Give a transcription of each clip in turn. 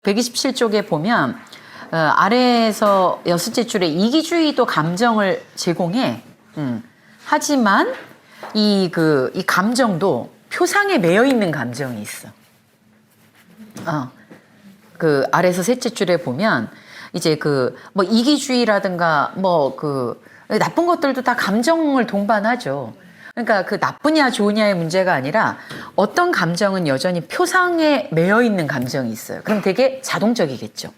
127쪽에 보면 아래에서 여섯째 줄에 이기주의도 감정을 제공해. 하지만 이 감정도 표상에 매여 있는 감정이 있어. 그 아래에서 셋째 줄에 보면 이제 뭐 이기주의라든가 나쁜 것들도 다 감정을 동반하죠. 그러니까 그 나쁘냐 좋으냐의 문제가 아니라 어떤 감정은 여전히 표상에 매여 있는 감정이 있어요. 그럼 되게 자동적이겠죠.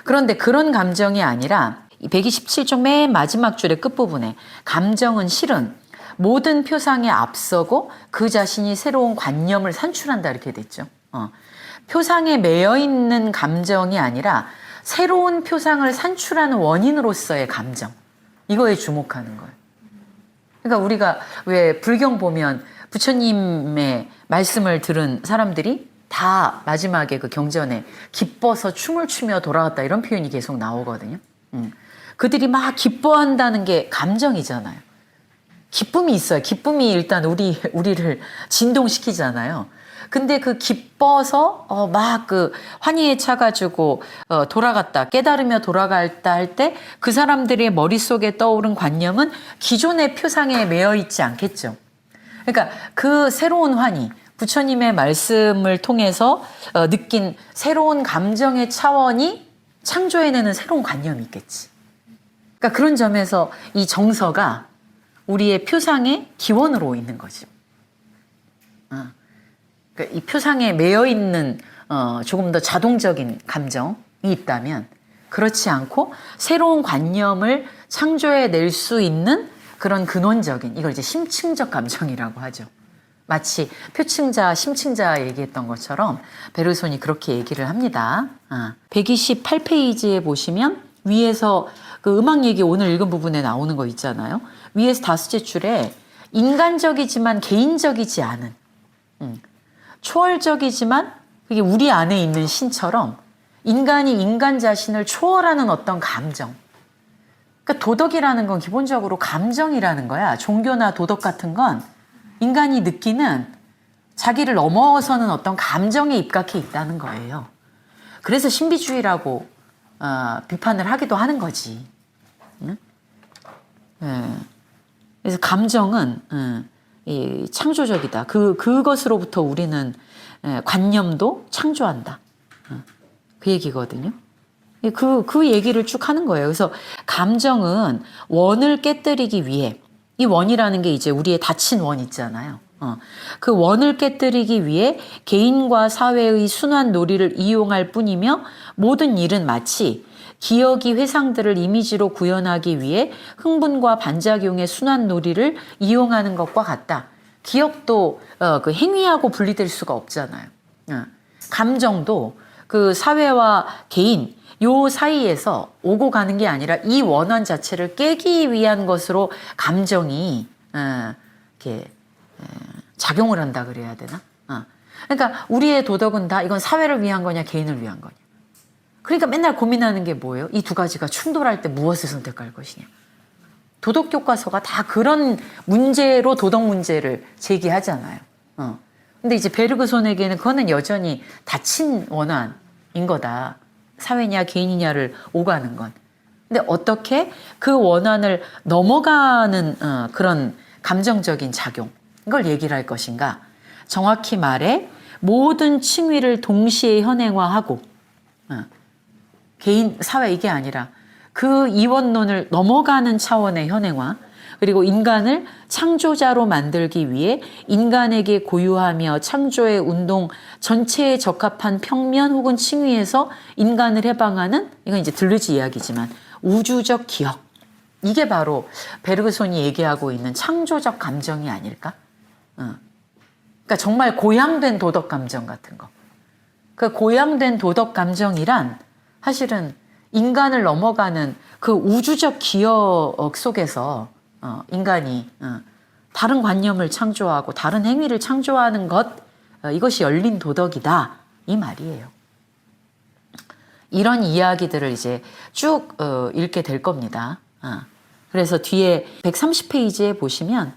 그런데 그런 감정이 아니라 127쪽 맨 마지막 줄의 끝부분에 감정은 실은 모든 표상에 앞서고 그 자신이 새로운 관념을 산출한다 이렇게 됐죠. 표상에 매여 있는 감정이 아니라 새로운 표상을 산출하는 원인으로서의 감정. 이거에 주목하는 거예요. 그러니까 우리가 왜 불경 보면 부처님의 말씀을 들은 사람들이 다 마지막에 그 경전에 기뻐서 춤을 추며 돌아갔다 이런 표현이 계속 나오거든요. 그들이 막 기뻐한다는 게 감정이잖아요. 기쁨이 있어요. 기쁨이 일단 우리를 진동시키잖아요. 근데 그 기뻐서 막 환희에 차가지고 돌아갔다 깨달으며 돌아갔다 할 때 그 사람들의 머릿속에 떠오른 관념은 기존의 표상에 매여 있지 않겠죠. 그러니까 그 새로운 환희, 부처님의 말씀을 통해서 느낀 새로운 감정의 차원이 창조해내는 새로운 관념이 있겠지. 그러니까 그런 점에서 이 정서가 우리의 표상의 기원으로 있는 거지. 그러니까 이 표상에 매여 있는 조금 더 자동적인 감정이 있다면 그렇지 않고 새로운 관념을 창조해낼 수 있는 그런 근원적인 이걸 이제 심층적 감정이라고 하죠. 마치 표층자, 심층자 얘기했던 것처럼 베르손이 그렇게 얘기를 합니다. 128페이지에 보시면 위에서 그 음악 얘기 오늘 읽은 부분에 나오는 거 있잖아요. 위에서 다섯째 줄에 인간적이지만 개인적이지 않은 초월적이지만 그게 우리 안에 있는 신처럼 인간이 인간 자신을 초월하는 어떤 감정. 그러니까 도덕이라는 건 기본적으로 감정이라는 거야. 종교나 도덕 같은 건 인간이 느끼는 자기를 넘어서는 어떤 감정에 입각해 있다는 거예요. 그래서 신비주의라고 비판을 하기도 하는 거지. 응? 그래서 감정은 창조적이다. 그것으로부터 우리는 관념도 창조한다. 그 얘기거든요. 그 얘기를 쭉 하는 거예요. 그래서 감정은 원을 깨뜨리기 위해 이 원이라는 게 이제 우리의 닫힌 원 있잖아요. 그 원을 깨뜨리기 위해 개인과 사회의 순환 놀이를 이용할 뿐이며 모든 일은 마치 기억이 회상들을 이미지로 구현하기 위해 흥분과 반작용의 순환 놀이를 이용하는 것과 같다. 기억도 그 행위하고 분리될 수가 없잖아요. 감정도 그 사회와 개인 요 사이에서 오고 가는 게 아니라 이 원한 자체를 깨기 위한 것으로 감정이 이렇게 작용을 한다 그래야 되나? 그러니까 우리의 도덕은 다 이건 사회를 위한 거냐 개인을 위한 거냐. 그러니까 맨날 고민하는 게 뭐예요? 이 두 가지가 충돌할 때 무엇을 선택할 것이냐. 도덕 교과서가 다 그런 문제로 도덕 문제를 제기하잖아요. 근데 이제 베르그손에게는 그거는 여전히 닫힌 원한인 거다. 사회냐 개인이냐를 오가는 건. 근데 어떻게 그 원한을 넘어가는 그런 감정적인 작용 이걸 얘기를 할 것인가. 정확히 말해 모든 칭위를 동시에 현행화하고 개인 사회 이게 아니라 그 이원론을 넘어가는 차원의 현행화 그리고 인간을 창조자로 만들기 위해 인간에게 고유하며 창조의 운동 전체에 적합한 평면 혹은 칭위에서 인간을 해방하는 이건 이제 들르지 이야기지만 우주적 기억 이게 바로 베르그손이 얘기하고 있는 창조적 감정이 아닐까? 그러니까 정말 고양된 도덕 감정 같은 거. 그 고양된 도덕 감정이란 사실은 인간을 넘어가는 그 우주적 기억 속에서 인간이 다른 관념을 창조하고 다른 행위를 창조하는 것 이것이 열린 도덕이다 이 말이에요. 이런 이야기들을 이제 쭉 읽게 될 겁니다. 그래서 뒤에 130페이지에 보시면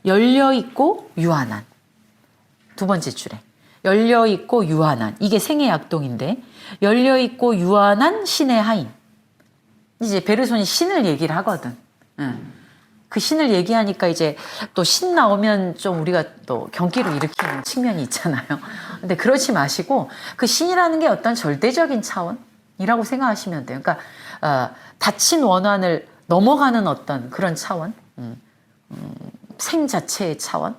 열려있고 유한한 두 번째 줄에 열려 있고 유한한, 이게 생애 약동인데, 열려 있고 유한한 신의 하인. 이제 베르손이 신을 얘기를 하거든. 그 신을 얘기하니까 이제 또 신 나오면 좀 우리가 또 경기를 일으키는 측면이 있잖아요. 근데 그러지 마시고 그 신이라는 게 어떤 절대적인 차원이라고 생각하시면 돼요. 그러니까 닫힌 원한을 넘어가는 어떤 그런 차원, 생 자체의 차원,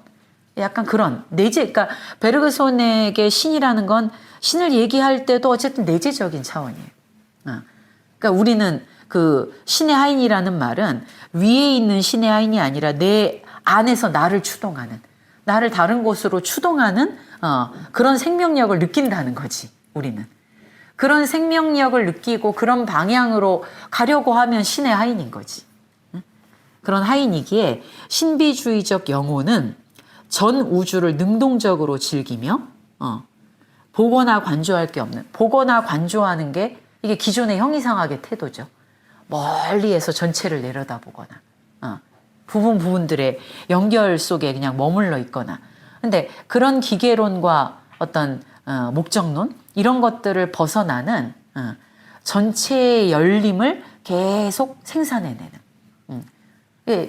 약간 그런 내재. 그러니까 베르그손에게 신이라는 건 신을 얘기할 때도 어쨌든 내재적인 차원이에요. 그러니까 우리는 그 신의 하인이라는 말은 위에 있는 신의 하인이 아니라 내 안에서 나를 추동하는, 나를 다른 곳으로 추동하는 그런 생명력을 느낀다는 거지. 우리는 그런 생명력을 느끼고 그런 방향으로 가려고 하면 신의 하인인 거지. 그런 하인이기에 신비주의적 영혼은 전 우주를 능동적으로 즐기며 보거나 관조할 게 없는, 보거나 관조하는 게 이게 기존의 형이상학의 태도죠. 멀리에서 전체를 내려다보거나 부분들의 연결 속에 그냥 머물러 있거나. 근데 그런 기계론과 어떤 목적론 이런 것들을 벗어나는 전체의 열림을 계속 생산해내는,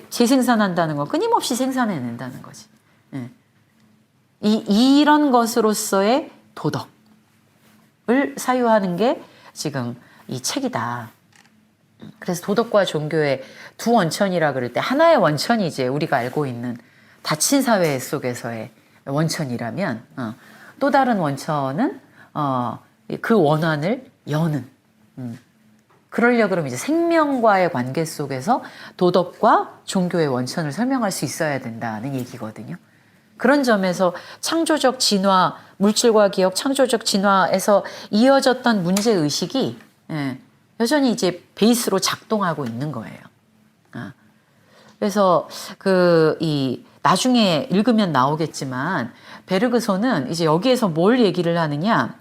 재생산한다는 건 끊임없이 생산해낸다는 거지. 이런 것으로서의 도덕을 사유하는 게 지금 이 책이다. 그래서 도덕과 종교의 두 원천이라 그럴 때 하나의 원천이 이제 우리가 알고 있는 닫힌 사회 속에서의 원천이라면 또 다른 원천은 그 원한을 여는, 그러려 그러면 이제 생명과의 관계 속에서 도덕과 종교의 원천을 설명할 수 있어야 된다는 얘기거든요. 그런 점에서 창조적 진화, 물질과 기억 창조적 진화에서 이어졌던 문제의식이 여전히 이제 베이스로 작동하고 있는 거예요. 그래서 이 나중에 읽으면 나오겠지만 베르그손은 이제 여기에서 뭘 얘기를 하느냐,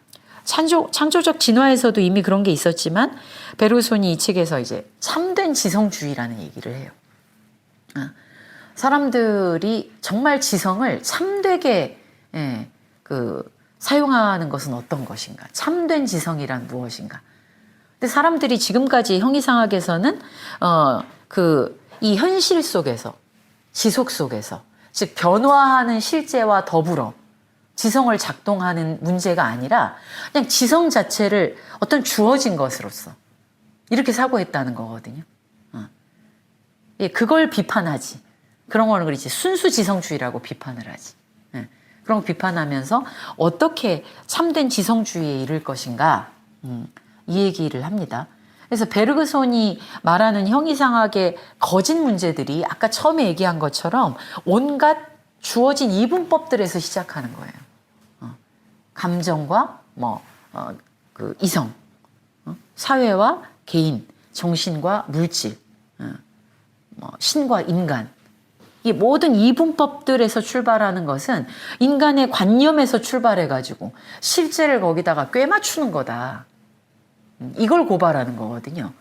창조적 진화에서도 이미 그런 게 있었지만 베르그손이 이 책에서 이제 참된 지성주의라는 얘기를 해요. 사람들이 정말 지성을 참되게 사용하는 것은 어떤 것인가? 참된 지성이란 무엇인가? 근데 사람들이 지금까지 형이상학에서는 이 현실 속에서, 지속 속에서, 즉 변화하는 실제와 더불어 지성을 작동하는 문제가 아니라 그냥 지성 자체를 어떤 주어진 것으로서 이렇게 사고했다는 거거든요. 그걸 비판하지. 그런 거는 그렇지. 순수 지성주의라고 비판을 하지. 그런 거 비판하면서 어떻게 참된 지성주의에 이를 것인가, 이 얘기를 합니다. 그래서 베르그손이 말하는 형이상학의 거짓 문제들이 아까 처음에 얘기한 것처럼 온갖 주어진 이분법들에서 시작하는 거예요. 감정과 그 이성, 사회와 개인, 정신과 물질, 신과 인간. 이 모든 이분법들에서 출발하는 것은 인간의 관념에서 출발해가지고 실제를 거기다가 꿰맞추는 거다. 이걸 고발하는 거거든요.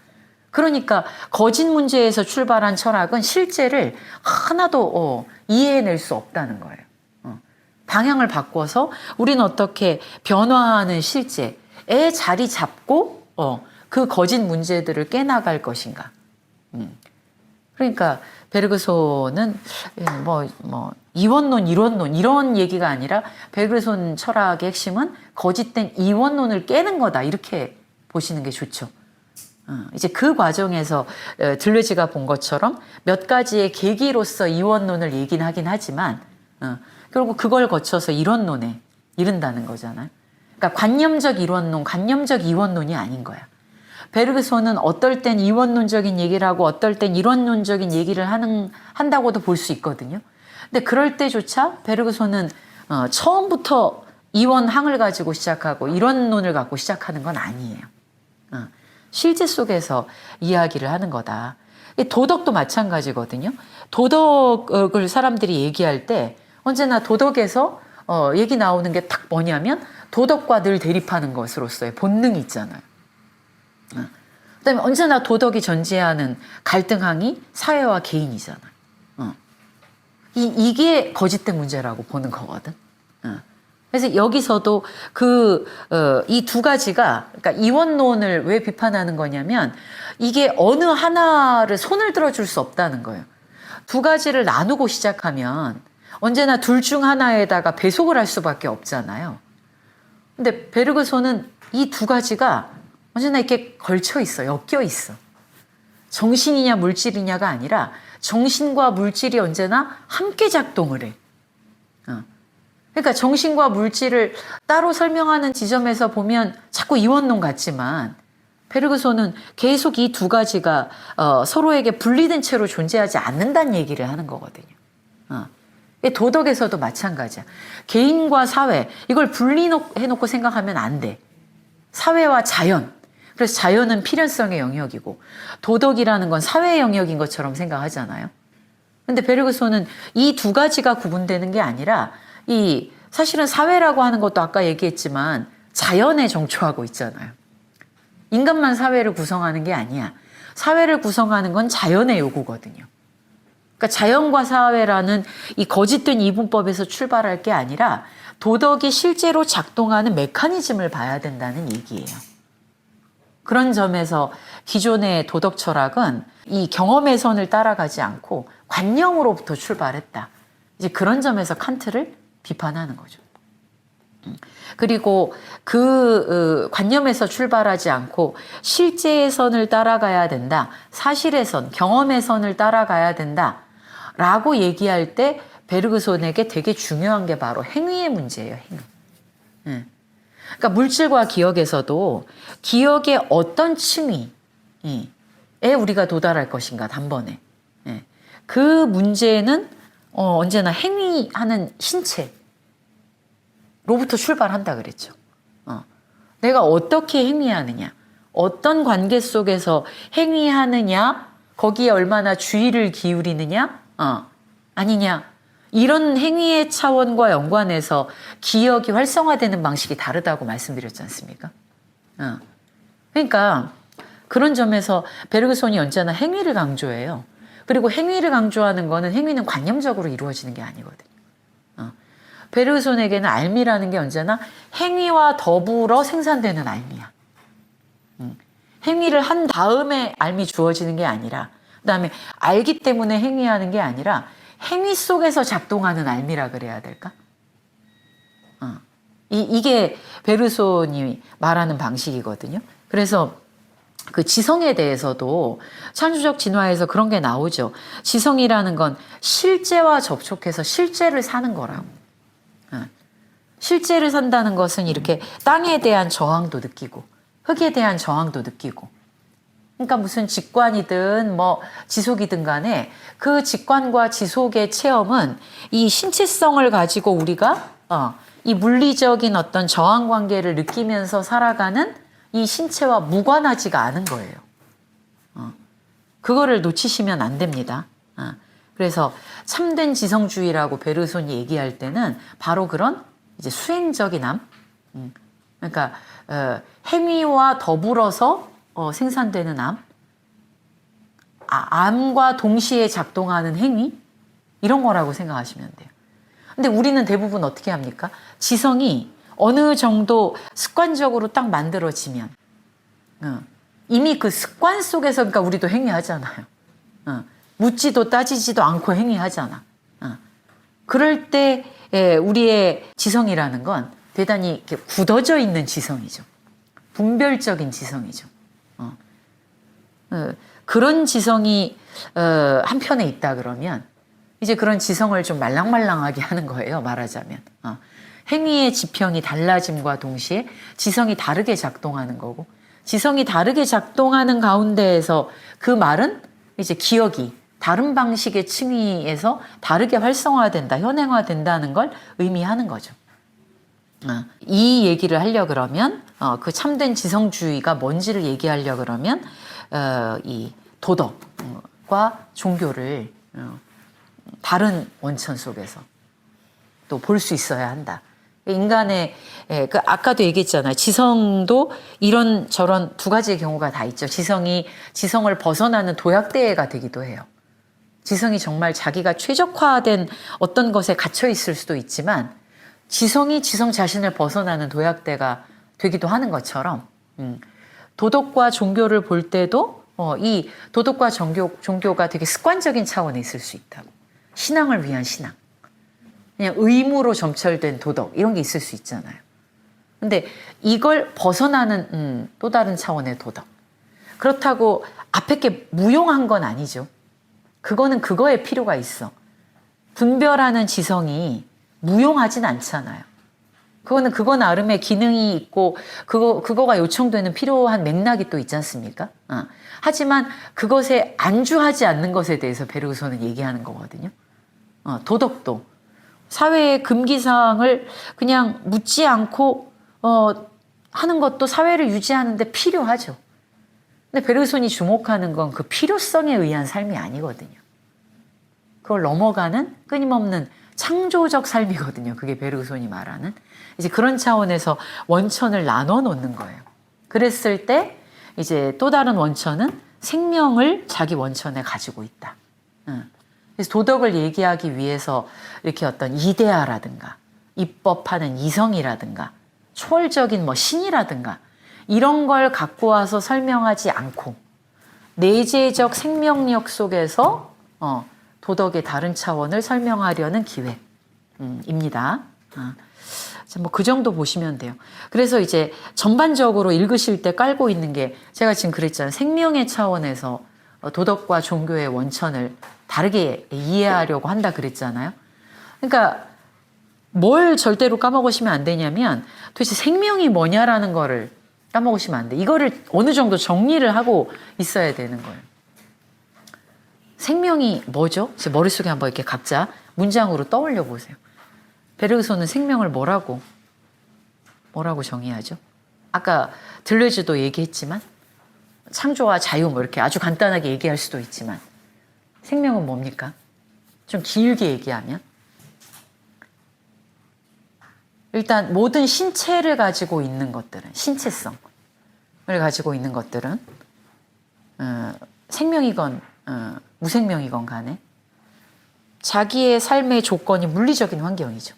그러니까 거짓 문제에서 출발한 철학은 실제를 하나도 이해해낼 수 없다는 거예요. 방향을 바꿔서 우리는 어떻게 변화하는 실제에 자리 잡고 그 거짓 문제들을 깨나갈 것인가. 그러니까 베르그손은 이원론, 이론론 이런 얘기가 아니라 베르그손 철학의 핵심은 거짓된 이원론을 깨는 거다, 이렇게 보시는 게 좋죠. 이제 그 과정에서 들레즈가 본 것처럼 몇 가지의 계기로서 이원론을 얘기는 하긴 하지만 결국 그걸 거쳐서 이론론에 이른다는 거잖아요. 그러니까 관념적 이론론, 관념적 이원론이 아닌 거야. 베르그손은 어떨 땐 이원론적인 얘기를 하고 어떨 땐 이론론적인 얘기를 한다고도 볼 수 있거든요. 근데 그럴 때조차 베르그손은 처음부터 이원항을 가지고 시작하고 이론론을 갖고 시작하는 건 아니에요. 실제 속에서 이야기를 하는 거다. 도덕도 마찬가지거든요. 도덕을 사람들이 얘기할 때 언제나 도덕에서 얘기 나오는 게 딱 뭐냐면 도덕과 늘 대립하는 것으로서의 본능이 있잖아요. 그다음에 언제나 도덕이 전제하는 갈등항이 사회와 개인이잖아요. 이게 거짓된 문제라고 보는 거거든. 그래서 여기서도 이 두 가지가, 그러니까 이원론을 왜 비판하는 거냐면 이게 어느 하나를 손을 들어줄 수 없다는 거예요. 두 가지를 나누고 시작하면 언제나 둘 중 하나에다가 배속을 할 수밖에 없잖아요. 근데 베르그손은 이 두 가지가 언제나 이렇게 걸쳐 있어, 엮여 있어. 정신이냐 물질이냐가 아니라 정신과 물질이 언제나 함께 작동을 해. 그러니까 정신과 물질을 따로 설명하는 지점에서 보면 자꾸 이원론 같지만 베르그손은 계속 이 두 가지가 서로에게 분리된 채로 존재하지 않는다는 얘기를 하는 거거든요. 도덕에서도 마찬가지야. 개인과 사회, 이걸 분리해놓고 생각하면 안 돼. 사회와 자연. 그래서 자연은 필연성의 영역이고 도덕이라는 건 사회의 영역인 것처럼 생각하잖아요. 근데 베르그손은 이 두 가지가 구분되는 게 아니라 사실은 사회라고 하는 것도 아까 얘기했지만 자연에 정초하고 있잖아요. 인간만 사회를 구성하는 게 아니야. 사회를 구성하는 건 자연의 요구거든요. 그러니까 자연과 사회라는 이 거짓된 이분법에서 출발할 게 아니라 도덕이 실제로 작동하는 메커니즘을 봐야 된다는 얘기예요. 그런 점에서 기존의 도덕 철학은 이 경험의 선을 따라가지 않고 관념으로부터 출발했다. 이제 그런 점에서 칸트를 비판하는 거죠. 그리고 그 관념에서 출발하지 않고 실제의 선을 따라가야 된다. 사실의 선, 경험의 선을 따라가야 된다. 라고 얘기할 때 베르그손에게 되게 중요한 게 바로 행위의 문제예요. 행위. 그러니까 물질과 기억에서도 기억의 어떤 층위에 우리가 도달할 것인가 단번에. 그 문제는 언제나 행위하는 신체로부터 출발한다 그랬죠. 내가 어떻게 행위하느냐, 어떤 관계 속에서 행위하느냐, 거기에 얼마나 주의를 기울이느냐, 아니냐, 이런 행위의 차원과 연관해서 기억이 활성화되는 방식이 다르다고 말씀드렸지 않습니까? 그러니까 그런 점에서 베르그손이 언제나 행위를 강조해요. 그리고 행위를 강조하는 거는 행위는 관념적으로 이루어지는 게 아니거든요. 베르그손에게는 알미라는 게 언제나 행위와 더불어 생산되는 알미야. 행위를 한 다음에 알미 주어지는 게 아니라, 그 다음에 알기 때문에 행위하는 게 아니라 행위 속에서 작동하는 알미라 그래야 될까? 이게 베르그손이 말하는 방식이거든요. 그래서 그 지성에 대해서도 창조적 진화에서 그런 게 나오죠. 지성이라는 건 실제와 접촉해서 실제를 사는 거라고. 실제를 산다는 것은 이렇게 땅에 대한 저항도 느끼고 흙에 대한 저항도 느끼고, 그러니까 무슨 직관이든 뭐 지속이든 간에 그 직관과 지속의 체험은 이 신체성을 가지고 우리가 이 물리적인 어떤 저항 관계를 느끼면서 살아가는 이 신체와 무관하지가 않은 거예요. 그거를 놓치시면 안 됩니다. 그래서 참된 지성주의라고 베르그손이 얘기할 때는 바로 그런 이제 수행적인 암, 그러니까 행위와 더불어서 생산되는 암, 암과 동시에 작동하는 행위, 이런 거라고 생각하시면 돼요. 근데 우리는 대부분 어떻게 합니까? 지성이 어느 정도 습관적으로 딱 만들어지면 이미 그 습관 속에서, 그러니까 우리도 행위하잖아요. 묻지도 따지지도 않고 행위하잖아. 그럴 때 우리의 지성이라는 건 대단히 이렇게 굳어져 있는 지성이죠. 분별적인 지성이죠. 그런 지성이 한편에 있다 그러면 이제 그런 지성을 좀 말랑말랑하게 하는 거예요. 말하자면 행위의 지평이 달라짐과 동시에 지성이 다르게 작동하는 거고, 지성이 다르게 작동하는 가운데에서 그 말은 이제 기억이 다른 방식의 층위에서 다르게 활성화된다, 현행화된다는 걸 의미하는 거죠. 이 얘기를 하려 그러면 그 참된 지성주의가 뭔지를 얘기하려 그러면 이 도덕과 종교를 다른 원천 속에서 또 볼 수 있어야 한다. 인간의 그 아까도 얘기했잖아요. 지성도 이런 저런 두 가지의 경우가 다 있죠. 지성을 벗어나는 도약대회가 되기도 해요. 지성이 정말 자기가 최적화된 어떤 것에 갇혀 있을 수도 있지만 지성이 지성 자신을 벗어나는 도약대가 되기도 하는 것처럼 도덕과 종교를 볼 때도 이 도덕과 종교가 되게 습관적인 차원에 있을 수 있다고. 신앙을 위한 신앙. 그냥 의무로 점철된 도덕 이런 게 있을 수 있잖아요. 근데 이걸 벗어나는 또 다른 차원의 도덕. 그렇다고 앞에 게 무용한 건 아니죠. 그거는 그거에 필요가 있어. 분별하는 지성이 무용하진 않잖아요. 그거는 그거 나름의 기능이 있고 그거가 요청되는 필요한 맥락이 또 있지 않습니까? 하지만 그것에 안주하지 않는 것에 대해서 베르그소는 얘기하는 거거든요. 도덕도 사회의 금기사항을 그냥 묻지 않고 하는 것도 사회를 유지하는 데 필요하죠. 근데 베르그손이 주목하는 건 그 필요성에 의한 삶이 아니거든요. 그걸 넘어가는 끊임없는 창조적 삶이거든요. 그게 베르그손이 말하는. 이제 그런 차원에서 원천을 나눠 놓는 거예요. 그랬을 때 이제 또 다른 원천은 생명을 자기 원천에 가지고 있다. 그래서 도덕을 얘기하기 위해서 이렇게 어떤 이데아라든가 입법하는 이성이라든가 초월적인 뭐 신이라든가 이런 걸 갖고 와서 설명하지 않고 내재적 생명력 속에서 도덕의 다른 차원을 설명하려는 기획입니다. 뭐 그 정도 보시면 돼요. 그래서 이제 전반적으로 읽으실 때 깔고 있는 게 제가 지금 그랬잖아요. 생명의 차원에서 도덕과 종교의 원천을 다르게 이해하려고 한다 그랬잖아요. 그러니까 뭘 절대로 까먹으시면 안 되냐면 도대체 생명이 뭐냐라는 거를 까먹으시면 안 돼. 이거를 어느 정도 정리를 하고 있어야 되는 거예요. 생명이 뭐죠? 제 머릿속에 한번 이렇게 각자 문장으로 떠올려 보세요. 베르그손은 생명을 뭐라고 정의하죠? 아까 들레즈도 얘기했지만 창조와 자유 뭐 이렇게 아주 간단하게 얘기할 수도 있지만 생명은 뭡니까? 좀 길게 얘기하면 일단 모든 신체를 가지고 있는 것들은 신체성을 가지고 있는 것들은 생명이건 무생명이건 간에 자기의 삶의 조건이 물리적인 환경이죠.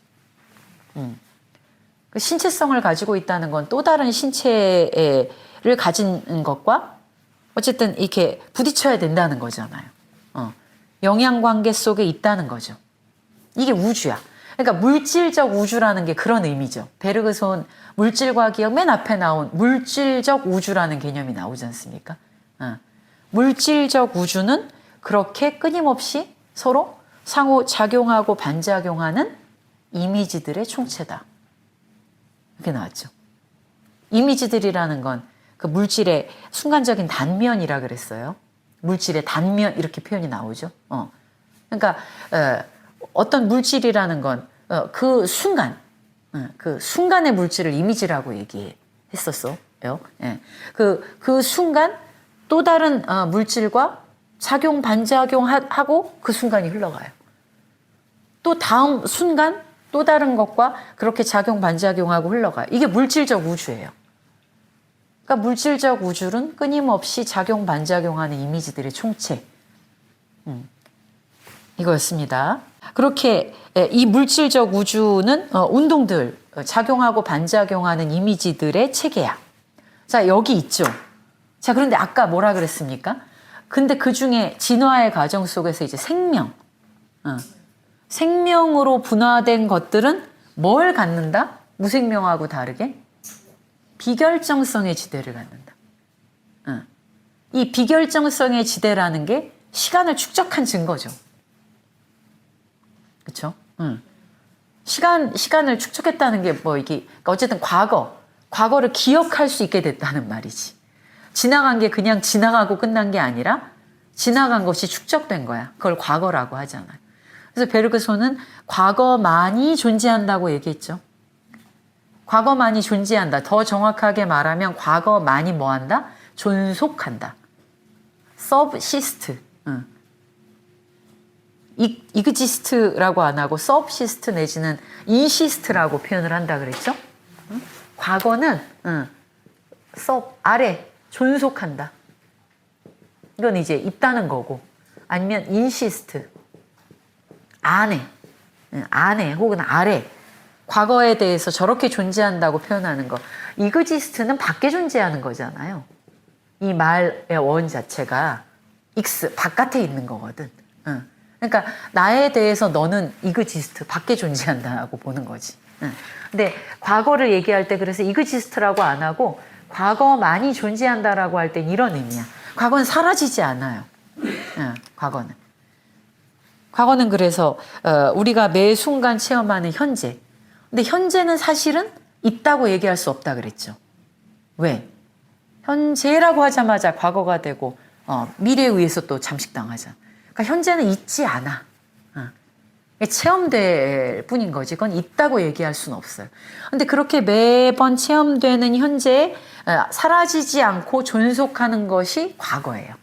그 신체성을 가지고 있다는 건 또 다른 신체를 가진 것과 어쨌든 이렇게 부딪혀야 된다는 거잖아요. 영향관계 속에 있다는 거죠. 이게 우주야. 그러니까 물질적 우주라는 게 그런 의미죠. 베르그손 물질과 기억 맨 앞에 나온 물질적 우주라는 개념이 나오지 않습니까? 물질적 우주는 그렇게 끊임없이 서로 상호 작용하고 반작용하는 이미지들의 총체다. 이렇게 나왔죠. 이미지들이라는 건 그 물질의 순간적인 단면이라 그랬어요. 물질의 단면 이렇게 표현이 나오죠. 그러니까 어떤 물질이라는 건 그 순간, 그 순간의 물질을 이미지라고 얘기했었어요. 예. 그 순간 또 다른 물질과 작용 반작용하고 그 순간이 흘러가요. 또 다음 순간 또 다른 것과 그렇게 작용 반작용하고 흘러가요. 이게 물질적 우주예요. 그러니까 물질적 우주는 끊임없이 작용 반작용하는 이미지들의 총체. 이거였습니다. 그렇게 이 물질적 우주는 운동들, 작용하고 반작용하는 이미지들의 체계야. 자, 여기 있죠. 자, 그런데 아까 뭐라 그랬습니까? 근데 그 중에 진화의 과정 속에서 이제 생명으로 분화된 것들은 뭘 갖는다? 무생명하고 다르게 비결정성의 지대를 갖는다. 이 비결정성의 지대라는 게 시간을 축적한 증거죠. 그렇죠? 시간을 축적했다는 게 뭐 이게 그러니까 어쨌든 과거를 기억할 수 있게 됐다는 말이지. 지나간 게 그냥 지나가고 끝난 게 아니라 지나간 것이 축적된 거야. 그걸 과거라고 하잖아요. 그래서 베르그손은 과거만이 존재한다고 얘기했죠. 과거만이 존재한다. 더 정확하게 말하면 과거만이 뭐한다? 존속한다. subsist. exist라고 안 하고 subsist 내지는 insist라고 표현을 한다 그랬죠? 과거는 아래 존속한다. 이건 이제 있다는 거고 아니면 insist 안에 혹은 아래 과거에 대해서 저렇게 존재한다고 표현하는 거. 이그지스트는 밖에 존재하는 거잖아요. 이 말의 원 자체가 익스, 바깥에 있는 거거든. 응. 그러니까 나에 대해서 너는 이그지스트, 밖에 존재한다고 보는 거지. 응. 근데 과거를 얘기할 때 그래서 이그지스트라고 안 하고 과거만이 존재한다라고 할 땐 이런 의미야. 과거는 사라지지 않아요. 응, 과거는. 과거는 그래서 우리가 매 순간 체험하는 현재. 근데 현재는 사실은 있다고 얘기할 수 없다 그랬죠. 왜? 현재라고 하자마자 과거가 되고 미래에 의해서 또 잠식당하잖아. 그러니까 현재는 있지 않아. 체험될 뿐인 거지. 그건 있다고 얘기할 수는 없어요. 근데 그렇게 매번 체험되는 현재에 사라지지 않고 존속하는 것이 과거예요.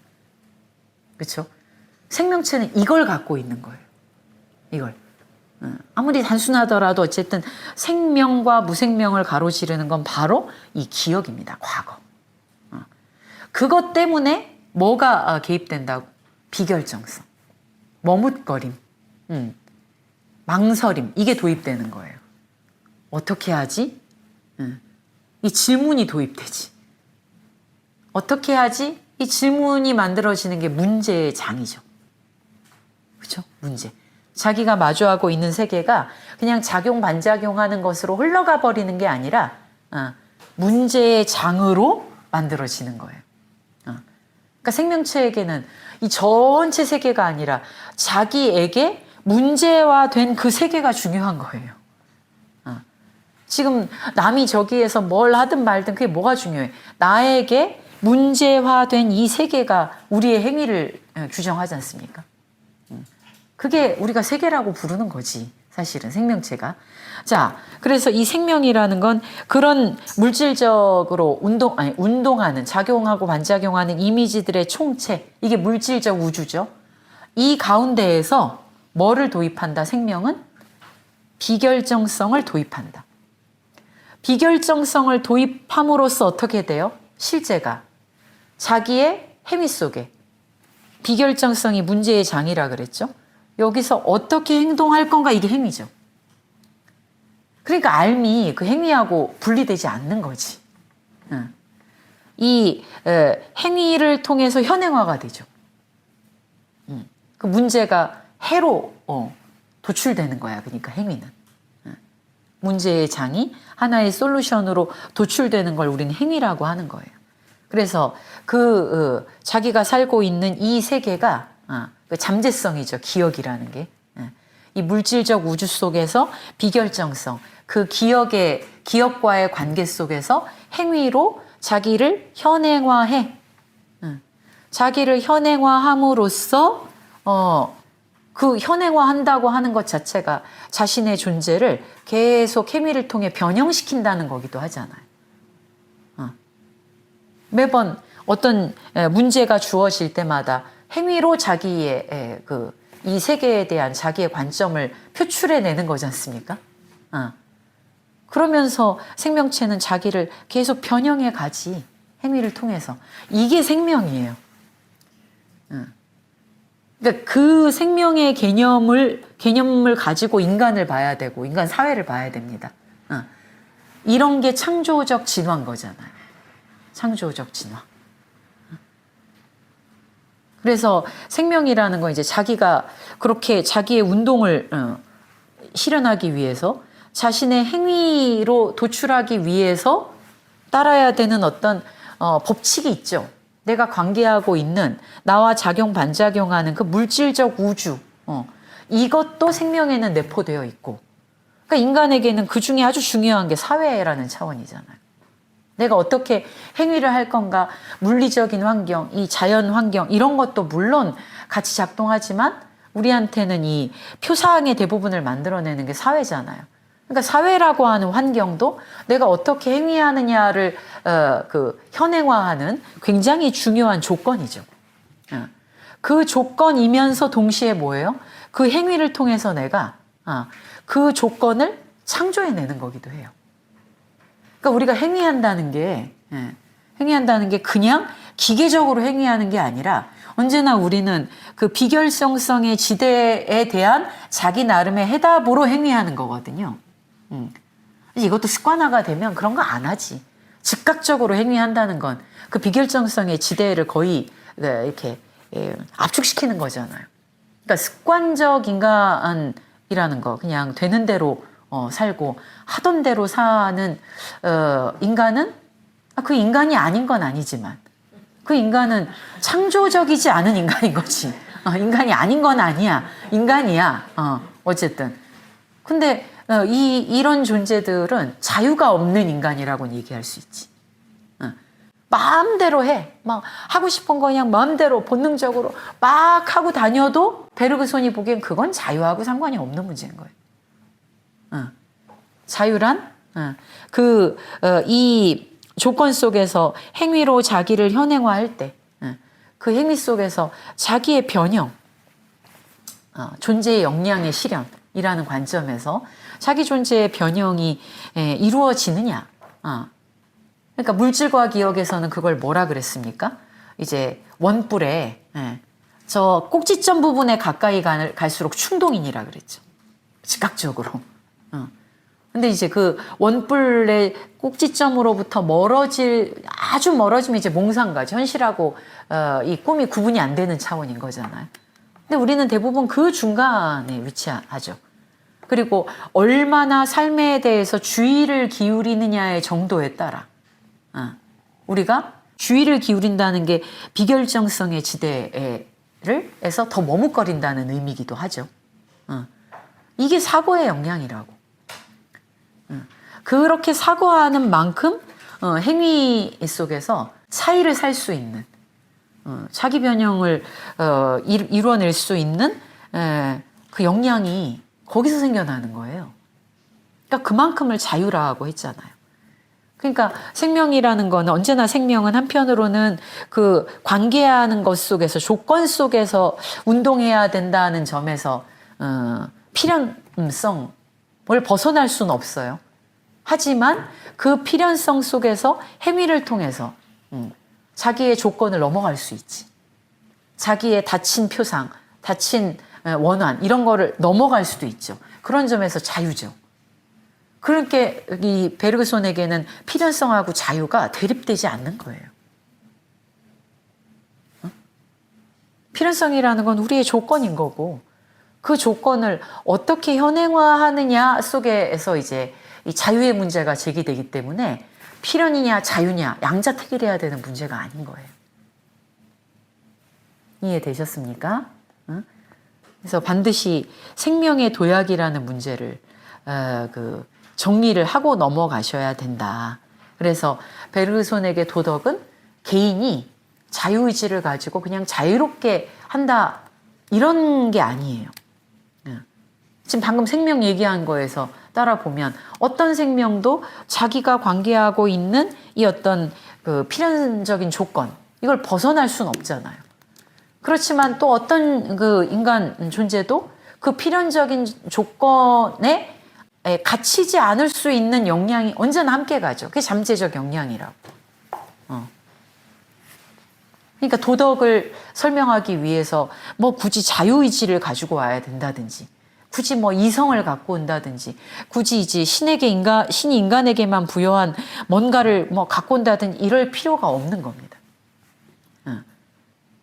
그렇죠? 생명체는 이걸 갖고 있는 거예요. 이걸. 아무리 단순하더라도 어쨌든 생명과 무생명을 가로지르는 건 바로 이 기억입니다. 과거. 그것 때문에 뭐가 개입된다고? 비결정성, 머뭇거림, 망설임, 이게 도입되는 거예요. 어떻게 하지? 이 질문이 도입되지. 어떻게 하지? 이 질문이 만들어지는 게 문제의 장이죠. 그렇죠? 문제. 자기가 마주하고 있는 세계가 그냥 작용 반작용하는 것으로 흘러가 버리는 게 아니라 문제의 장으로 만들어지는 거예요. 그러니까 생명체에게는 이 전체 세계가 아니라 자기에게 문제화된 그 세계가 중요한 거예요. 지금 남이 저기에서 뭘 하든 말든 그게 뭐가 중요해? 나에게 문제화된 이 세계가 우리의 행위를 규정하지 않습니까? 그게 우리가 세계라고 부르는 거지, 사실은 생명체가. 자, 그래서 이 생명이라는 건 그런 물질적으로 운동하는, 작용하고 반작용하는 이미지들의 총체, 이게 물질적 우주죠. 이 가운데에서 뭐를 도입한다? 생명은 비결정성을 도입한다. 비결정성을 도입함으로써 어떻게 돼요? 실제가 자기의 행위 속에 비결정성이 문제의 장이라 그랬죠. 여기서 어떻게 행동할 건가, 이게 행위죠. 그러니까 알미 그 행위하고 분리되지 않는 거지. 이 행위를 통해서 현행화가 되죠. 그 문제가 해로 도출되는 거야. 그러니까 행위는. 문제의 장이 하나의 솔루션으로 도출되는 걸 우리는 행위라고 하는 거예요. 그래서 자기가 살고 있는 이 세계가 그 잠재성이죠. 기억이라는 게. 이 물질적 우주 속에서 비결정성, 그 기억과의 관계 속에서 행위로 자기를 현행화해. 자기를 현행화함으로써 그 현행화한다고 하는 것 자체가 자신의 존재를 계속 행위를 통해 변형시킨다는 거기도 하잖아요. 매번 어떤 문제가 주어질 때마다 행위로 자기의 이 세계에 대한 자기의 관점을 표출해내는 거지 않습니까? 그러면서 생명체는 자기를 계속 변형해 가지, 행위를 통해서. 이게 생명이에요. 그러니까 그 생명의 개념을 가지고 인간을 봐야 되고 인간 사회를 봐야 됩니다. 이런 게 창조적 진화인 거잖아요. 창조적 진화. 그래서 생명이라는 건 이제 자기가 그렇게 자기의 운동을 실현하기 위해서 자신의 행위로 도출하기 위해서 따라야 되는 어떤 법칙이 있죠. 내가 관계하고 있는 나와 작용 반작용하는 그 물질적 우주, 이것도 생명에는 내포되어 있고, 그러니까 인간에게는 그 중에 아주 중요한 게 사회라는 차원이잖아요. 내가 어떻게 행위를 할 건가, 물리적인 환경, 이 자연 환경, 이런 것도 물론 같이 작동하지만 우리한테는 이 표상의 대부분을 만들어내는 게 사회잖아요. 그러니까 사회라고 하는 환경도 내가 어떻게 행위하느냐를 현행화하는 굉장히 중요한 조건이죠. 그 조건이면서 동시에 뭐예요? 그 행위를 통해서 내가 그 조건을 창조해내는 거기도 해요. 그러니까 우리가 행위한다는 게 그냥 기계적으로 행위하는 게 아니라 언제나 우리는 그 비결성성의 지대에 대한 자기 나름의 해답으로 행위하는 거거든요. 이것도 습관화가 되면 그런 거 안 하지. 즉각적으로 행위한다는 건 그 비결정성의 지대를 거의 이렇게 압축시키는 거잖아요. 그러니까 습관적 인간이라는 거, 그냥 되는 대로 살고 하던 대로 사는 인간은 그 인간이 아닌 건 아니지만 그 인간은 창조적이지 않은 인간인 거지. 인간이 아닌 건 아니야. 인간이야. 어쨌든. 근데 이런 존재들은 자유가 없는 인간이라고 얘기할 수 있지. 마음대로 해. 막 하고 싶은 거 그냥 마음대로 본능적으로 막 하고 다녀도 베르그손이 보기엔 그건 자유하고 상관이 없는 문제인 거예요. 자유란 이 조건 속에서 행위로 자기를 현행화할 때 그 행위 속에서 자기의 변형, 존재의 역량의 실현이라는 관점에서 자기 존재의 변형이 이루어지느냐. 그러니까 물질과학 기억에서는 그걸 뭐라 그랬습니까? 이제 원뿔에 저 꼭지점 부분에 가까이 갈수록 충동인이라 그랬죠. 즉각적으로. 근데 이제 그 원뿔의 꼭지점으로부터 아주 멀어지면 이제 몽상가죠. 현실하고 이 꿈이 구분이 안 되는 차원인 거잖아요. 근데 우리는 대부분 그 중간에 위치하죠. 그리고 얼마나 삶에 대해서 주의를 기울이느냐의 정도에 따라 우리가 주의를 기울인다는 게 비결정성의 지대에서 더 머뭇거린다는 의미이기도 하죠. 이게 사고의 역량이라고. 그렇게 사고하는 만큼 행위 속에서 차이를 살 수 있는 자기 변형을 이루어낼 수 있는 그 역량이 거기서 생겨나는 거예요. 그러니까 그만큼을 자유라고 했잖아요. 그러니까 생명이라는 건 언제나 생명은 한편으로는 그 관계하는 것 속에서 조건 속에서 운동해야 된다는 점에서 필연성을 벗어날 수는 없어요. 하지만 그 필연성 속에서 행위를 통해서 자기의 조건을 넘어갈 수 있지. 자기의 닫힌 표상, 닫힌 원한 이런 거를 넘어갈 수도 있죠. 그런 점에서 자유죠. 그러니까 이 베르그손에게는 필연성하고 자유가 대립되지 않는 거예요. 필연성이라는 건 우리의 조건인 거고 그 조건을 어떻게 현행화하느냐 속에서 이제 이 자유의 문제가 제기되기 때문에 필연이냐 자유냐 양자택일해야 되는 문제가 아닌 거예요. 이해되셨습니까? 그래서 반드시 생명의 도약이라는 문제를 정리를 하고 넘어가셔야 된다. 그래서 베르그손에게 도덕은 개인이 자유의지를 가지고 그냥 자유롭게 한다 이런 게 아니에요. 지금 방금 생명 얘기한 거에서 따라 보면 어떤 생명도 자기가 관계하고 있는 이 어떤 그 필연적인 조건 이걸 벗어날 수는 없잖아요. 그렇지만 또 어떤 그 인간 존재도 그 필연적인 조건에 갇히지 않을 수 있는 역량이 언제나 함께 가죠. 그게 잠재적 역량이라고. 그러니까 도덕을 설명하기 위해서 뭐 굳이 자유의지를 가지고 와야 된다든지 굳이 뭐 이성을 갖고 온다든지 굳이 이제 신이 인간에게만 부여한 뭔가를 뭐 갖고 온다든지 이럴 필요가 없는 겁니다.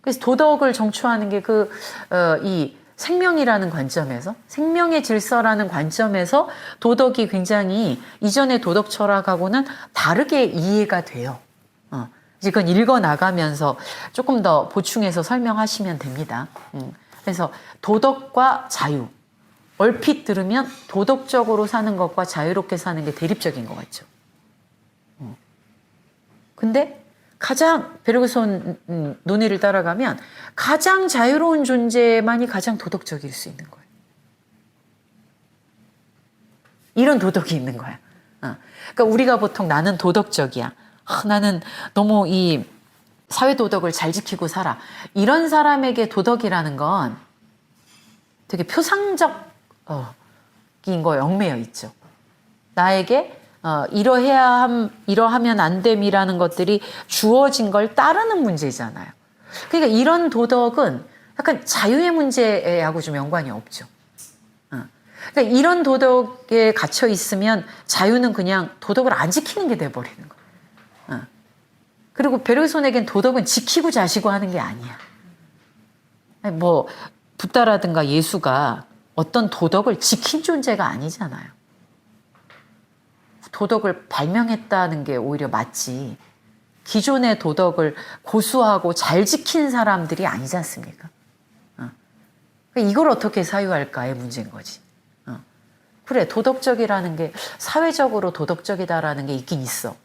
그래서 도덕을 정추하는 게 이 생명이라는 관점에서 생명의 질서라는 관점에서 도덕이 굉장히 이전의 도덕 철학하고는 다르게 이해가 돼요. 이제 그건 읽어 나가면서 조금 더 보충해서 설명하시면 됩니다. 그래서 도덕과 자유 얼핏 들으면 도덕적으로 사는 것과 자유롭게 사는 게 대립적인 것 같죠. 근데 가장 베르그손 논의를 따라가면 가장 자유로운 존재만이 가장 도덕적일 수 있는 거예요. 이런 도덕이 있는 거야. 그러니까 우리가 보통 나는 도덕적이야. 나는 너무 이 사회 도덕을 잘 지키고 살아. 이런 사람에게 도덕이라는 건 되게 표상적인 거에 얽매여 있죠. 나에게 이러하면 안 됨이라는 것들이 주어진 걸 따르는 문제잖아요. 그러니까 이런 도덕은 약간 자유의 문제하고 좀 연관이 없죠. 그러니까 이런 도덕에 갇혀 있으면 자유는 그냥 도덕을 안 지키는 게 돼버리는 거야. 그리고 베르손에겐 도덕은 지키고 자시고 하는 게 아니야. 뭐 붓다라든가 예수가 어떤 도덕을 지킨 존재가 아니잖아요. 도덕을 발명했다는 게 오히려 맞지. 기존의 도덕을 고수하고 잘 지킨 사람들이 아니지 않습니까? 이걸 어떻게 사유할까의 문제인 거지. 그래, 도덕적이라는 게 사회적으로 도덕적이다라는 게 있긴 있어.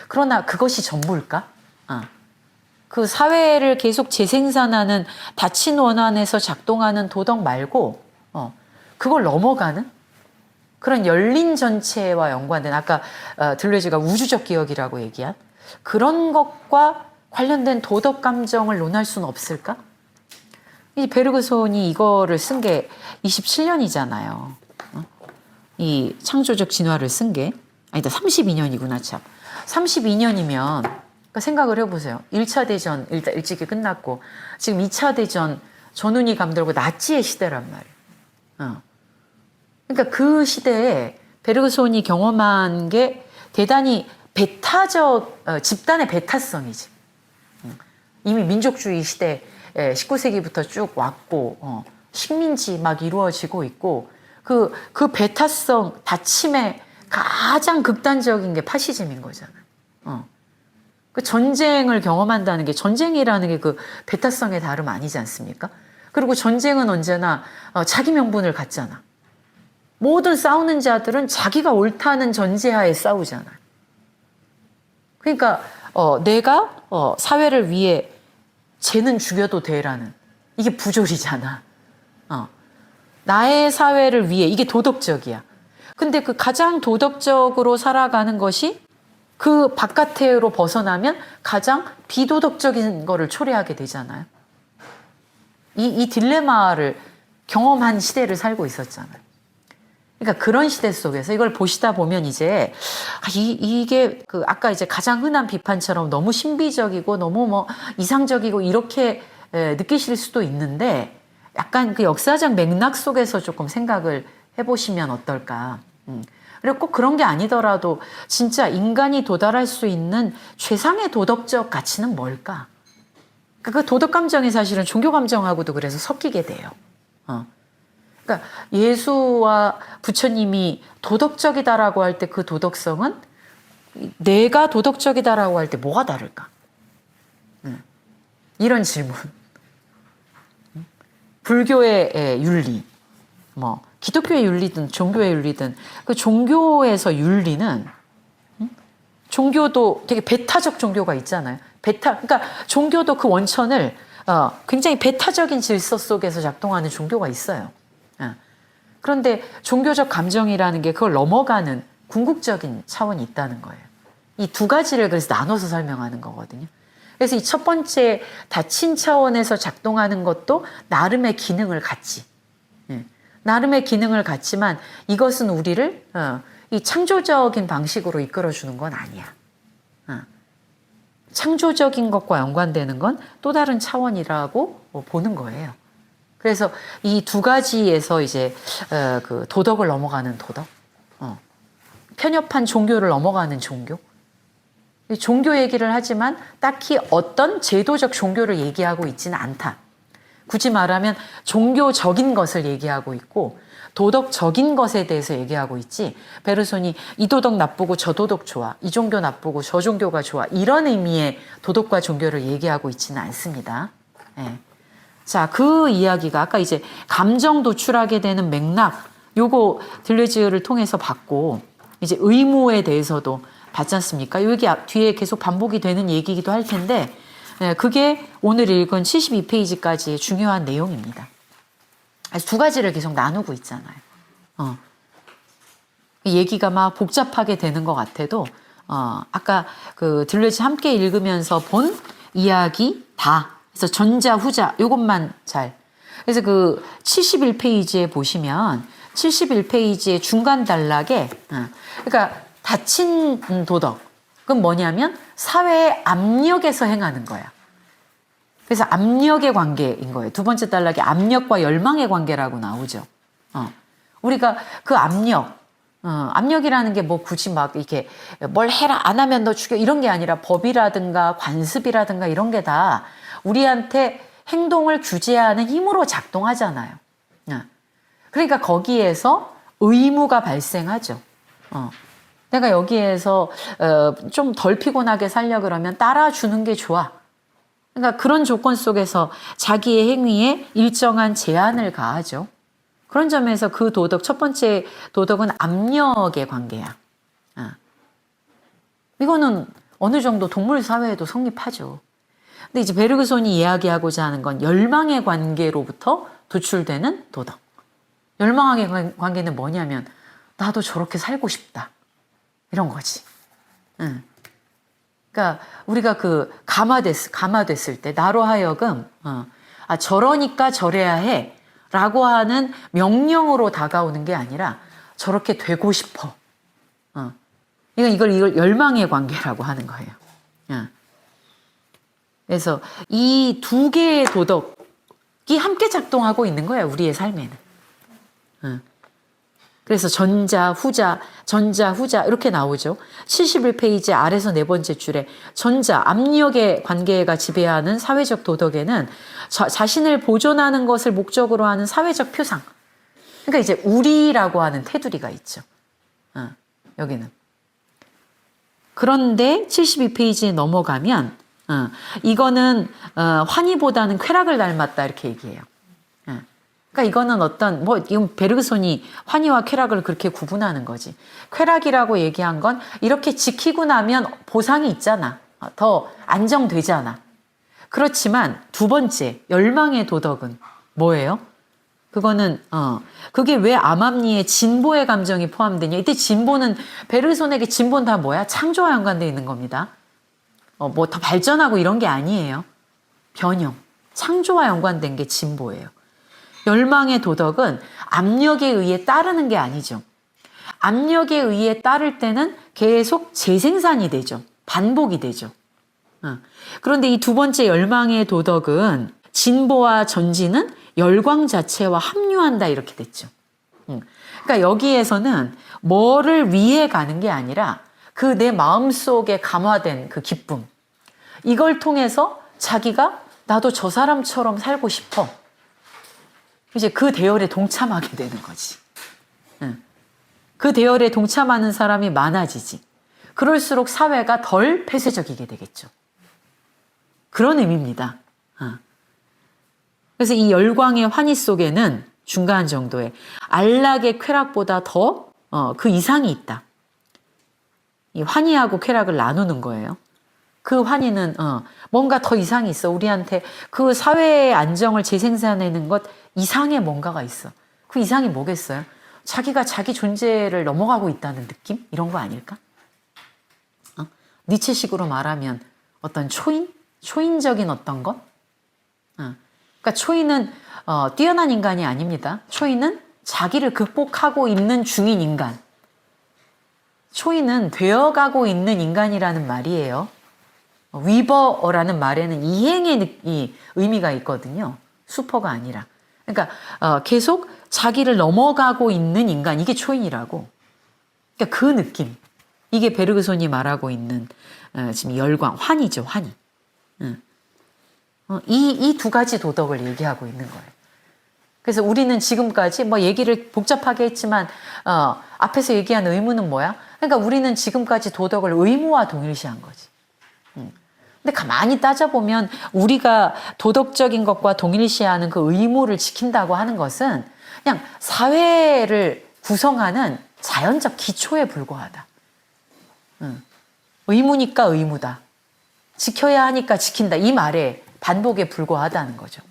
그러나 그것이 전부일까? 그 사회를 계속 재생산하는 닫힌 원안에서 작동하는 도덕 말고 그걸 넘어가는 그런 열린 전체와 연관된 아까 들레즈가 우주적 기억이라고 얘기한 그런 것과 관련된 도덕 감정을 논할 수는 없을까? 이 베르그손이 이거를 쓴 게 27년이잖아요. 이 창조적 진화를 쓴 게 아니다 32년이구나 참. 32년이면 그러니까 생각을 해보세요. 1차 대전 일찍이 끝났고 지금 2차 대전 전운이 감돌고 나치의 시대란 말이에요. 그러니까 그 시대에 베르그손이 경험한 게 대단히 배타적 집단의 배타성이지. 이미 민족주의 시대 19세기부터 쭉 왔고 식민지 막 이루어지고 있고 그 배타성 닫힘의 가장 극단적인 게 파시즘인 거잖아요. 그 전쟁을 경험한다는 게 전쟁이라는 게 그 배타성의 다름 아니지 않습니까? 그리고 전쟁은 언제나 자기 명분을 갖잖아. 모든 싸우는 자들은 자기가 옳다는 전제하에 싸우잖아. 그러니까 내가 사회를 위해 쟤는 죽여도 돼라는 이게 부조리잖아. 나의 사회를 위해 이게 도덕적이야. 근데 그 가장 도덕적으로 살아가는 것이 그 바깥으로 벗어나면 가장 비도덕적인 거를 초래하게 되잖아요. 이 딜레마를 경험한 시대를 살고 있었잖아요. 그러니까 그런 시대 속에서 이걸 보시다 보면 이제 이게 그 아까 이제 가장 흔한 비판처럼 너무 신비적이고 너무 뭐 이상적이고 이렇게 느끼실 수도 있는데 약간 그 역사적 맥락 속에서 조금 생각을 해보시면 어떨까. 그리고 꼭 그런 게 아니더라도 진짜 인간이 도달할 수 있는 최상의 도덕적 가치는 뭘까? 그 도덕 감정이 사실은 종교 감정하고도 그래서 섞이게 돼요. 그러니까 예수와 부처님이 도덕적이다라고 할 때 그 도덕성은 내가 도덕적이다라고 할 때 뭐가 다를까? 이런 질문. 불교의 윤리, 뭐 기독교의 윤리든 종교의 윤리든 그 종교에서 윤리는 종교도 되게 배타적 종교가 있잖아요. 그러니까 종교도 그 원천을 굉장히 배타적인 질서 속에서 작동하는 종교가 있어요. 그런데 종교적 감정이라는 게 그걸 넘어가는 궁극적인 차원이 있다는 거예요. 이 두 가지를 그래서 나눠서 설명하는 거거든요. 그래서 이 첫 번째 닫힌 차원에서 작동하는 것도 나름의 기능을 갖지. 나름의 기능을 갖지만 이것은 우리를 이 창조적인 방식으로 이끌어주는 건 아니야. 창조적인 것과 연관되는 건 또 다른 차원이라고 보는 거예요. 그래서 이 두 가지에서 이제 그 도덕을 넘어가는 도덕, 편협한 종교를 넘어가는 종교. 종교 얘기를 하지만 딱히 어떤 제도적 종교를 얘기하고 있지는 않다. 굳이 말하면 종교적인 것을 얘기하고 있고 도덕적인 것에 대해서 얘기하고 있지 베르손이 이 도덕 나쁘고 저 도덕 좋아, 이 종교 나쁘고 저 종교가 좋아 이런 의미의 도덕과 종교를 얘기하고 있지는 않습니다. 네. 자, 그 이야기가 아까 이제 감정 도출하게 되는 맥락 요거 들레즈를 통해서 봤고 이제 의무에 대해서도 봤지 않습니까? 여기 뒤에 계속 반복이 되는 얘기이기도 할 텐데 그게 오늘 읽은 72페이지까지의 중요한 내용입니다. 두 가지를 계속 나누고 있잖아요. 얘기가 막 복잡하게 되는 것 같아도 아까 그 들레즈 함께 읽으면서 본 이야기 다 그래서 전자 후자 요것만 잘 그래서 그 71페이지에 보시면 71페이지의 중간 단락에 그러니까 닫힌 도덕 그건 뭐냐면 사회의 압력에서 행하는 거야. 그래서 압력의 관계인 거예요. 두 번째 단락에 압력과 열망의 관계라고 나오죠. 우리가 그 압력, 압력이라는 게 뭐 굳이 막 이렇게 뭘 해라 안 하면 너 죽여 이런 게 아니라 법이라든가 관습이라든가 이런 게 다 우리한테 행동을 규제하는 힘으로 작동하잖아요. 그러니까 거기에서 의무가 발생하죠. 내가 여기에서 좀 덜 피곤하게 살려 그러면 따라주는 게 좋아. 그러니까 그런 조건 속에서 자기의 행위에 일정한 제한을 가하죠. 그런 점에서 그 도덕, 첫 번째 도덕은 압력의 관계야. 이거는 어느 정도 동물 사회에도 성립하죠. 근데 이제 베르그손이 이야기하고자 하는 건 열망의 관계로부터 도출되는 도덕. 열망의 관계는 뭐냐면 나도 저렇게 살고 싶다. 이런 거지. 그러니까 우리가 그 감화됐을 때 나로 하여금 저러니까 저래야 해 라고 하는 명령으로 다가오는 게 아니라 저렇게 되고 싶어. 이걸 열망의 관계라고 하는 거예요. 그래서 이 두 개의 도덕이 함께 작동하고 있는 거예요. 우리의 삶에는. 그래서 전자, 후자 이렇게 나오죠. 71페이지 아래서 네 번째 줄에 전자, 압력의 관계가 지배하는 사회적 도덕에는 자신을 보존하는 것을 목적으로 하는 사회적 표상. 그러니까 이제 우리라고 하는 테두리가 있죠. 여기는. 그런데 72페이지에 넘어가면 이거는 환희보다는 쾌락을 닮았다 이렇게 얘기해요. 그러니까 이거는 이건 베르그손이 환희와 쾌락을 그렇게 구분하는 거지. 쾌락이라고 얘기한 건 이렇게 지키고 나면 보상이 있잖아. 더 안정되잖아. 그렇지만 두 번째, 열망의 도덕은 뭐예요? 그거는, 그게 왜 암암리에 진보의 감정이 포함되냐. 이때 진보는, 베르그손에게 진보는 다 뭐야? 창조와 연관되어 있는 겁니다. 뭐 더 발전하고 이런 게 아니에요. 변형. 창조와 연관된 게 진보예요. 열망의 도덕은 압력에 의해 따르는 게 아니죠. 압력에 의해 따를 때는 계속 재생산이 되죠. 반복이 되죠. 그런데 이 두 번째 열망의 도덕은 진보와 전진은 열광 자체와 합류한다 이렇게 됐죠. 그러니까 여기에서는 뭐를 위해 가는 게 아니라 그 내 마음속에 감화된 그 기쁨. 이걸 통해서 자기가 나도 저 사람처럼 살고 싶어. 이제 그 대열에 동참하게 되는 거지. 그 대열에 동참하는 사람이 많아지지. 그럴수록 사회가 덜 폐쇄적이게 되겠죠. 그런 의미입니다. 그래서 이 열광의 환희 속에는 중간 정도의 안락의 쾌락보다 더 그 이상이 있다. 이 환희하고 쾌락을 나누는 거예요. 그 환희는 뭔가 더 이상이 있어. 우리한테 그 사회의 안정을 재생산해내는 것 이상의 뭔가가 있어. 그 이상이 뭐겠어요? 자기가 자기 존재를 넘어가고 있다는 느낌? 이런 거 아닐까? 니체식으로 말하면 어떤 초인적인 어떤 것? 그러니까 초인은 뛰어난 인간이 아닙니다. 초인은 자기를 극복하고 있는 중인 인간. 초인은 되어가고 있는 인간이라는 말이에요. 위버라는 말에는 이행의 의미가 있거든요. 슈퍼가 아니라. 그러니까 계속 자기를 넘어가고 있는 인간, 이게 초인이라고. 그러니까 그 느낌. 이게 베르그손이 말하고 있는 지금 열광, 환희죠, 환희. 이 두 가지 도덕을 얘기하고 있는 거예요. 그래서 우리는 지금까지 뭐 얘기를 복잡하게 했지만 앞에서 얘기한 의무는 뭐야? 그러니까 우리는 지금까지 도덕을 의무와 동일시한 거지. 근데 가만히 따져보면 우리가 도덕적인 것과 동일시하는 그 의무를 지킨다고 하는 것은 그냥 사회를 구성하는 자연적 기초에 불과하다. 의무니까 의무다. 지켜야 하니까 지킨다. 이 말에 반복에 불과하다는 거죠.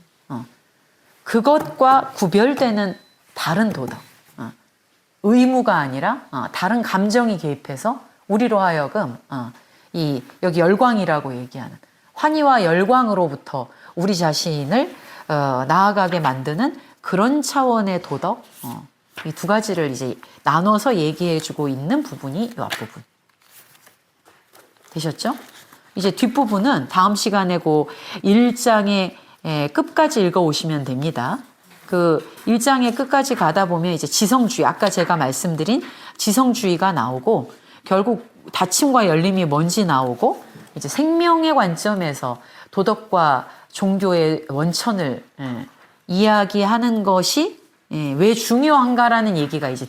그것과 구별되는 다른 도덕. 의무가 아니라 다른 감정이 개입해서 우리로 하여금 여기 열광이라고 얘기하는 환희와 열광으로부터 우리 자신을 나아가게 만드는 그런 차원의 도덕, 이 두 가지를 이제 나눠서 얘기해주고 있는 부분이 이 앞부분. 되셨죠? 이제 뒷부분은 다음 시간에 그 1장의 끝까지 읽어 오시면 됩니다. 그 1장의 끝까지 가다 보면 이제 지성주의, 아까 제가 말씀드린 지성주의가 나오고 결국 닫힘과 열림이 뭔지 나오고 이제 생명의 관점에서 도덕과 종교의 원천을 이야기하는 것이 왜 중요한가라는 얘기가 이제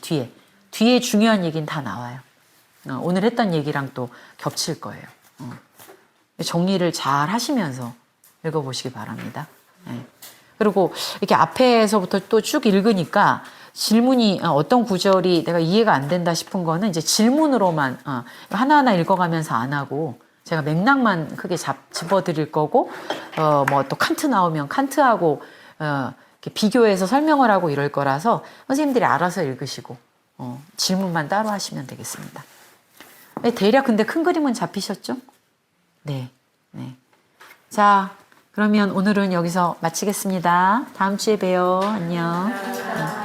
뒤에 중요한 얘기는 다 나와요. 오늘 했던 얘기랑 또 겹칠 거예요. 정리를 잘 하시면서 읽어보시기 바랍니다. 그리고 이렇게 앞에서부터 또 쭉 읽으니까 질문이 어떤 구절이 내가 이해가 안 된다 싶은 거는 이제 질문으로만 하나하나 읽어가면서 안 하고 제가 맥락만 크게 짚어드릴 거고 뭐 또 칸트 나오면 칸트하고 이렇게 비교해서 설명을 하고 이럴 거라서 선생님들이 알아서 읽으시고 질문만 따로 하시면 되겠습니다. 대략 근데 큰 그림은 잡히셨죠? 네. 자, 그러면 오늘은 여기서 마치겠습니다. 다음 주에 봬요. 안녕.